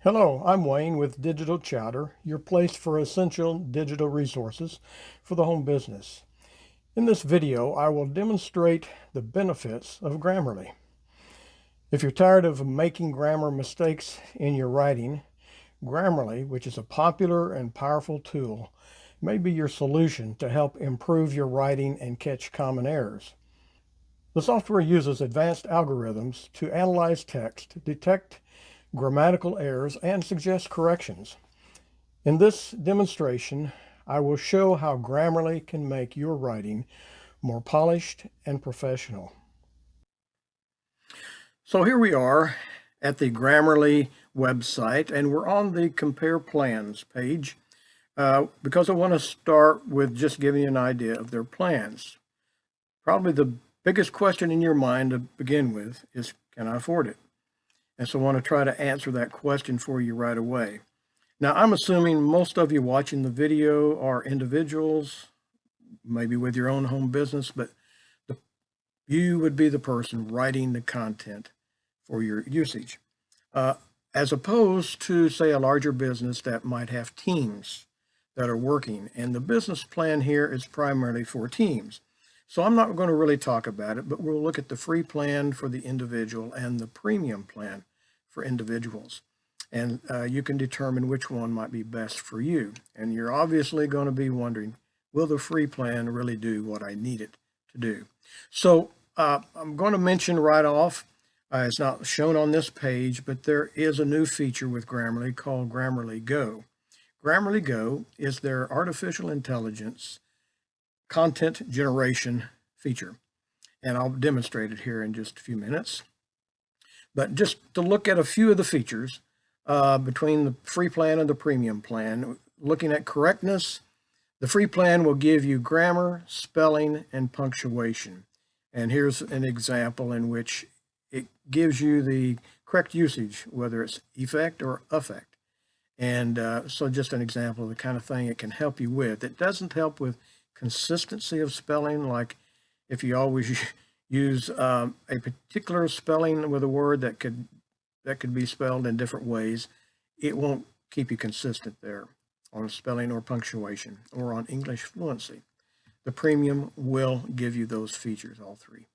Hello, I'm Wayne with Digital Chowder, your place for essential digital resources for the home business. In this video, I will demonstrate the benefits of Grammarly. If you're tired of making grammar mistakes in your writing, Grammarly, which is a popular and powerful tool, may be your solution to help improve your writing and catch common errors. The software uses advanced algorithms to analyze text, detect grammatical errors, and suggest corrections. In this demonstration, I will show how Grammarly can make your writing more polished and professional. So here we are at the Grammarly website, and we're on the Compare Plans page because I want to start with just giving you an idea of their plans. Probably the biggest question in your mind to begin with is, can I afford it? And so I want to try to answer that question for you right away. Now, I'm assuming most of you watching the video are individuals, maybe with your own home business, but you would be the person writing the content for your usage, as opposed to, say, a larger business that might have teams that are working. And the business plan here is primarily for teams. So I'm not going to really talk about it, but we'll look at the free plan for the individual and the premium plan for individuals. And you can determine which one might be best for you. And you're obviously going to be wondering, will the free plan really do what I need it to do? So I'm going to mention right off, it's not shown on this page, but there is a new feature with Grammarly called GrammarlyGO. GrammarlyGO is their artificial intelligence content generation feature. And I'll demonstrate it here in just a few minutes. But just to look at a few of the features between the free plan and the premium plan, looking at correctness, the free plan will give you grammar, spelling, and punctuation. And here's an example in which it gives you the correct usage, whether it's effect or affect. And so just an example of the kind of thing it can help you with. It doesn't help with consistency of spelling, like if you always use a particular spelling with a word that could be spelled in different ways, it won't keep you consistent there on spelling or punctuation or on English fluency. The premium will give you those features, all three.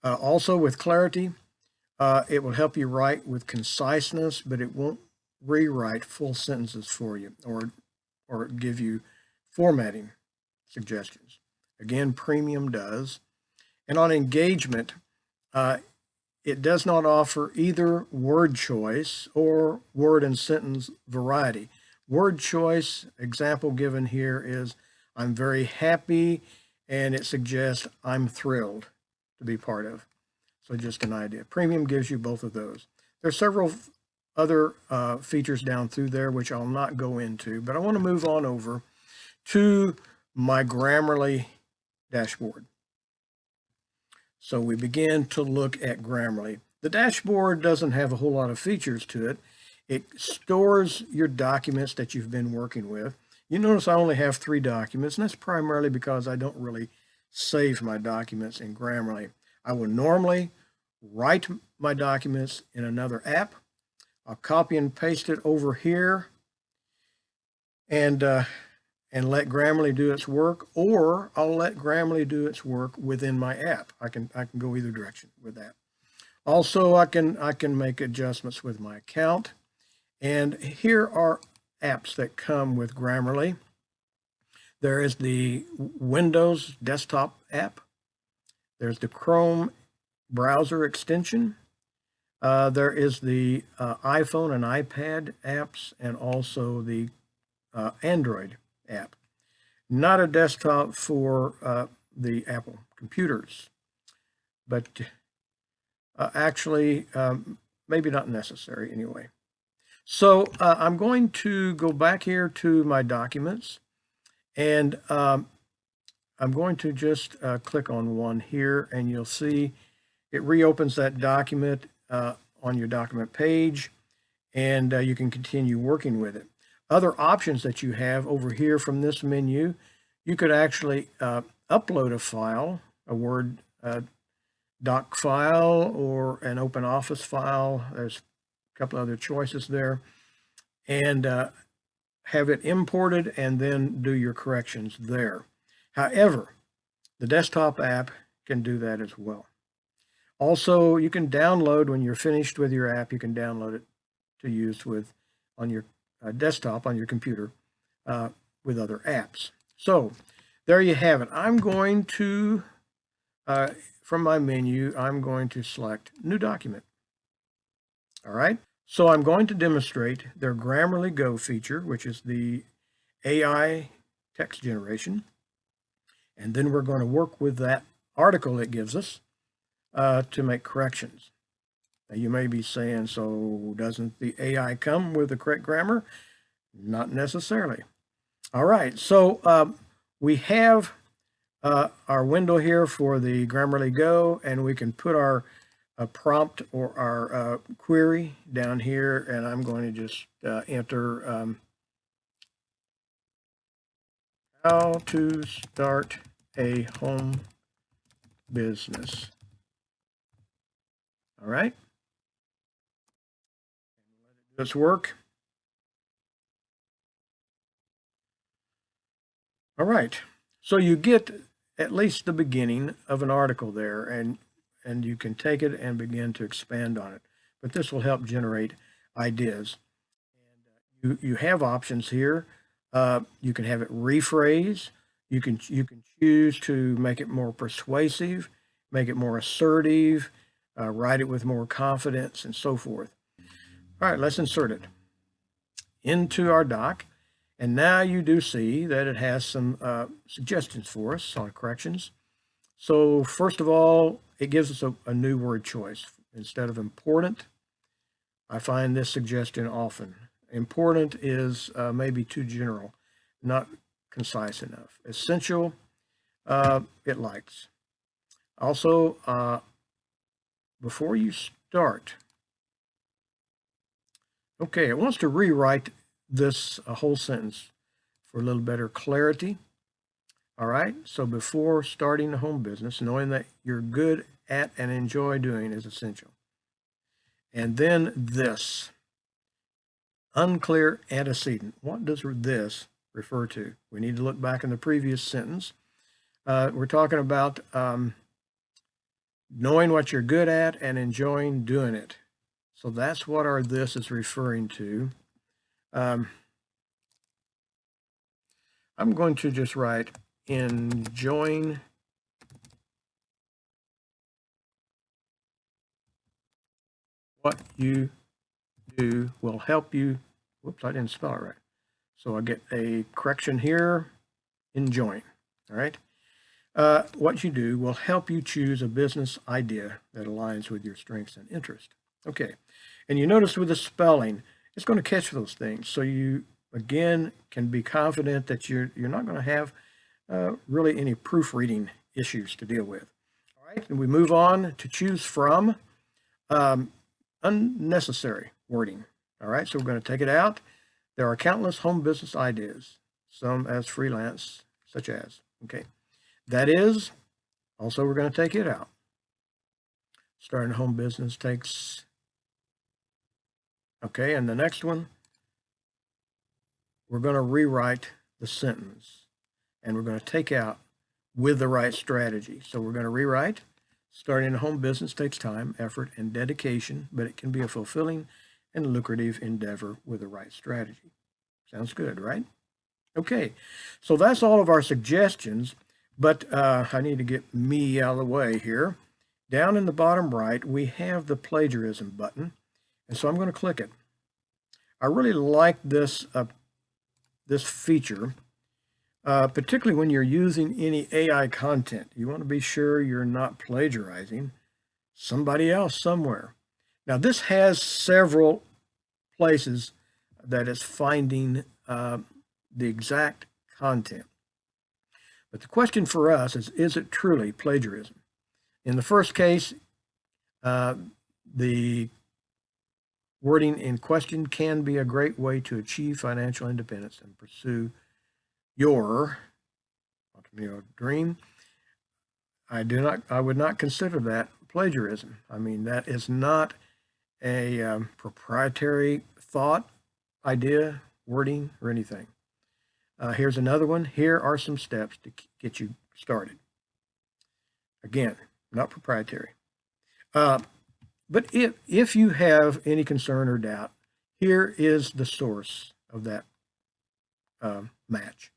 Also with clarity, it will help you write with conciseness, but it won't rewrite full sentences for you or give you formatting suggestions. Again, premium does. And on engagement, it does not offer either word choice or word and sentence variety. Word choice, example given here is, I'm very happy, and it suggests I'm thrilled to be part of. So just an idea. Premium gives you both of those. There are several other features down through there, which I'll not go into, but I want to move on over to my Grammarly dashboard. So we begin to look at Grammarly. The dashboard doesn't have a whole lot of features to it. It stores your documents that you've been working with. You notice I only have 3 documents, and that's primarily because I don't really save my documents in Grammarly. I will normally write my documents in another app. I'll copy and paste it over here and let Grammarly do its work, or I'll let Grammarly do its work within my app. I can go either direction with that. Also, I can make adjustments with my account. And here are apps that come with Grammarly. There is the Windows desktop app. There's the Chrome browser extension. There is the iPhone and iPad apps, and also the Android app. Not a desktop for the Apple computers, but actually maybe not necessary anyway. So I'm going to go back here to my documents, and I'm going to just click on one here, and you'll see it reopens that document on your document page, and you can continue working with it. Other options that you have over here from this menu, you could actually upload a file, a Word doc file or an open office file. There's a couple other choices there. and have it imported and then do your corrections there. However, the desktop app can do that as well. Also, you can download, when you're finished with your app, you can download it to use with on your desktop, on your computer, with other apps. So there you have it. I'm going to, from my menu, I'm going to select New Document. All right. So I'm going to demonstrate their GrammarlyGO feature, which is the AI text generation. And then we're going to work with that article it gives us to make corrections. Now you may be saying, so doesn't the AI come with the correct grammar? Not necessarily. All right, so we have our window here for the GrammarlyGO, and we can put our prompt or our query down here, and I'm going to just enter how to start a home business. All right. Let's work. All right. So you get at least the beginning of an article there, and you can take it and begin to expand on it. But this will help generate ideas. And you have options here. You can have it rephrase. You can choose to make it more persuasive, make it more assertive, write it with more confidence, and so forth. All right, let's insert it into our doc. And now you do see that it has some suggestions for us on corrections. So first of all, it gives us a new word choice. Instead of important, I find this suggestion often. Important is maybe too general, not concise enough. Essential, it likes. Also, before you start, okay, it wants to rewrite this whole sentence for a little better clarity. All right, so before starting a home business, knowing that you're good at and enjoy doing is essential. And then this, unclear antecedent. What does this refer to? We need to look back in the previous sentence. We're talking about knowing what you're good at and enjoying doing it. So that's what our this is referring to. I'm going to just write enjoying what you do will help you. Whoops, I didn't spell it right. So I get a correction here, enjoying. All right. What you do will help you choose a business idea that aligns with your strengths and interest. Okay. And you notice with the spelling, it's going to catch those things. So you, again, can be confident that you're not going to have really any proofreading issues to deal with. All right. And we move on to choose from unnecessary wording. All right. So we're going to take it out. There are countless home business ideas, some as freelance, such as, okay. That is, also we're going to take it out. Starting a home business takes, okay, and the next one, we're going to rewrite the sentence, and we're going to take out with the right strategy. So we're going to rewrite, starting a home business takes time, effort, and dedication, but it can be a fulfilling and lucrative endeavor with the right strategy. Sounds good, right? Okay, so that's all of our suggestions, but I need to get me out of the way here. Down in the bottom right, we have the plagiarism button, and so I'm going to click it. I really like this, this feature, particularly when you're using any AI content. You want to be sure you're not plagiarizing somebody else somewhere. Now, this has several places that it's finding the exact content. But the question for us is it truly plagiarism? In the first case, the wording in question can be a great way to achieve financial independence and pursue your entrepreneurial dream. I would not consider that plagiarism. I mean, that is not a proprietary thought. idea, wording, or anything. Here's another one. Here are some steps to get you started. Again, not proprietary. But if you have any concern or doubt, here is the source of that match.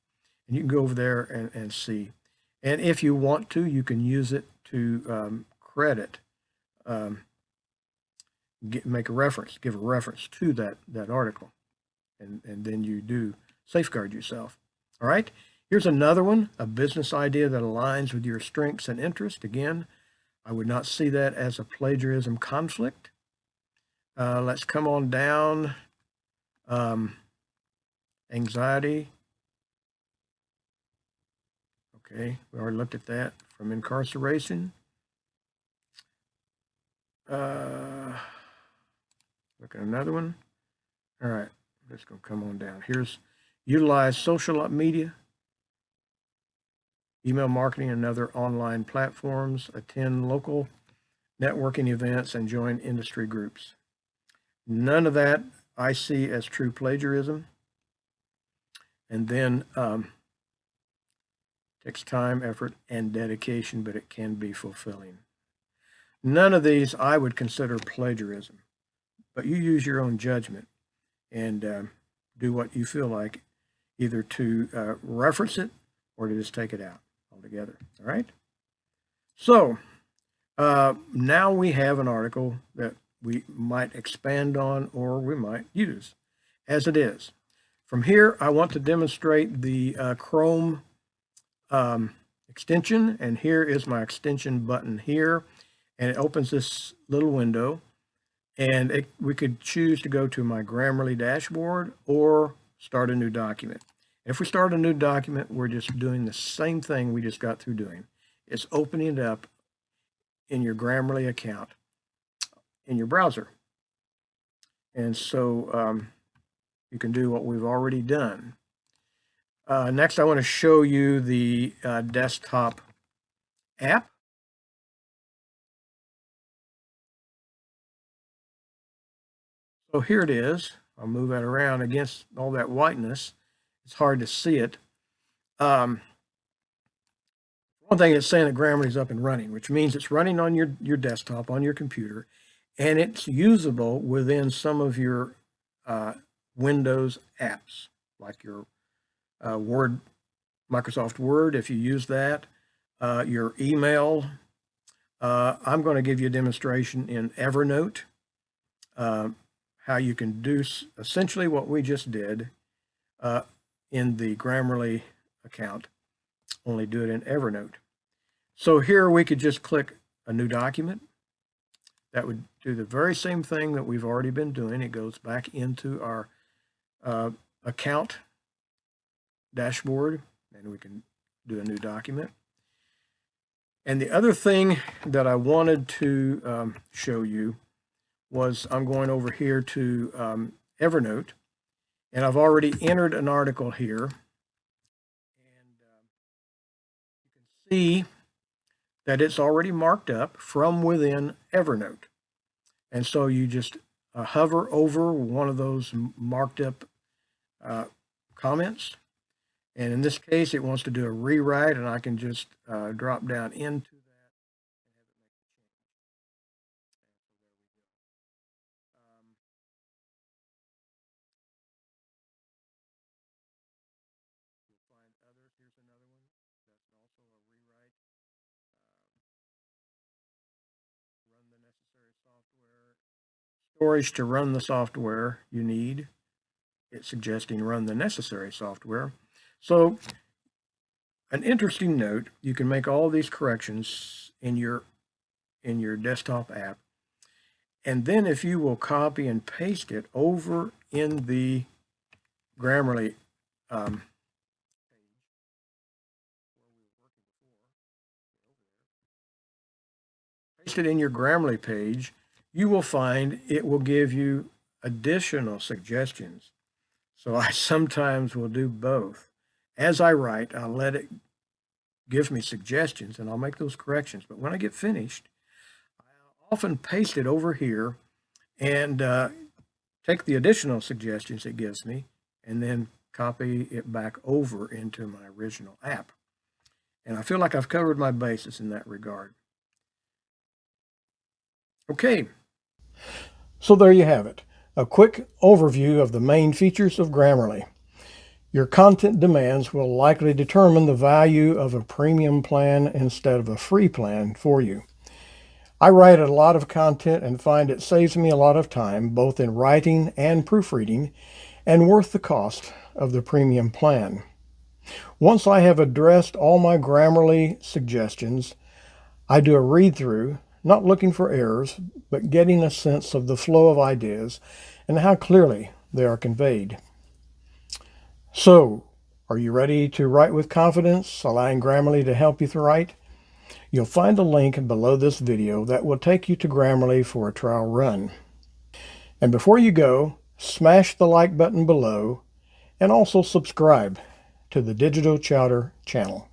And you can go over there and see. And if you want to, you can use it to credit, make a reference, give a reference to that article. And then you do safeguard yourself. All right. Here's another one, a business idea that aligns with your strengths and interests. Again, I would not see that as a plagiarism conflict. Let's come on down. Anxiety. Okay, we already looked at that. From incarceration. Look at another one. All right, let's go come on down. Here's utilize social media, email marketing, and other online platforms, attend local networking events, and join industry groups. None of that I see as true plagiarism. And then takes time, effort, and dedication, but it can be fulfilling. None of these I would consider plagiarism, but you use your own judgment and do what you feel like, either to reference it or to just take it out altogether. All right. So now we have an article that we might expand on or we might use as it is. From here, I want to demonstrate the Chrome extension, and here is my extension button here, and it opens this little window, and we could choose to go to my Grammarly dashboard or start a new document. If we start a new document, we're just doing the same thing we just got through doing. It's opening it up in your Grammarly account in your browser. And so you can do what we've already done. Next, I want to show you the desktop app. So here it is. I'll move that around against all that whiteness. It's hard to see it. One thing it's saying that Grammarly is up and running, which means it's running on your desktop, on your computer, and it's usable within some of your Windows apps, like your Word, Microsoft Word, if you use that, your email. I'm going to give you a demonstration in Evernote, how you can do essentially what we just did in the Grammarly account, only do it in Evernote. So here we could just click a new document. That would do the very same thing that we've already been doing. It goes back into our account dashboard, and we can do a new document. And the other thing that I wanted to show you was I'm going over here to Evernote, and I've already entered an article here. And you can see that it's already marked up from within Evernote. And so you just hover over one of those marked up comments. And in this case, it wants to do a rewrite, and I can just drop down into that and have it make a change. You'll find others. Here's another one. That's also a rewrite. Run the necessary software. Storage to run the software you need. It's suggesting run the necessary software. So an interesting note, you can make all these corrections in your desktop app. And then if you will copy and paste it over in the Grammarly page, paste it in your Grammarly page, you will find it will give you additional suggestions. So I sometimes will do both. As I write, I'll let it give me suggestions and I'll make those corrections. But when I get finished, I'll often paste it over here, and take the additional suggestions it gives me, and then copy it back over into my original app. And I feel like I've covered my bases in that regard. Okay, so there you have it. A quick overview of the main features of Grammarly. Your content demands will likely determine the value of a premium plan instead of a free plan for you. I write a lot of content and find it saves me a lot of time, both in writing and proofreading, and worth the cost of the premium plan. Once I have addressed all my Grammarly suggestions, I do a read-through, not looking for errors, but getting a sense of the flow of ideas and how clearly they are conveyed. So, are you ready to write with confidence, allowing Grammarly to help you to write? You'll find a link below this video that will take you to Grammarly for a trial run. And before you go, smash the like button below and also subscribe to the Digital Chowder channel.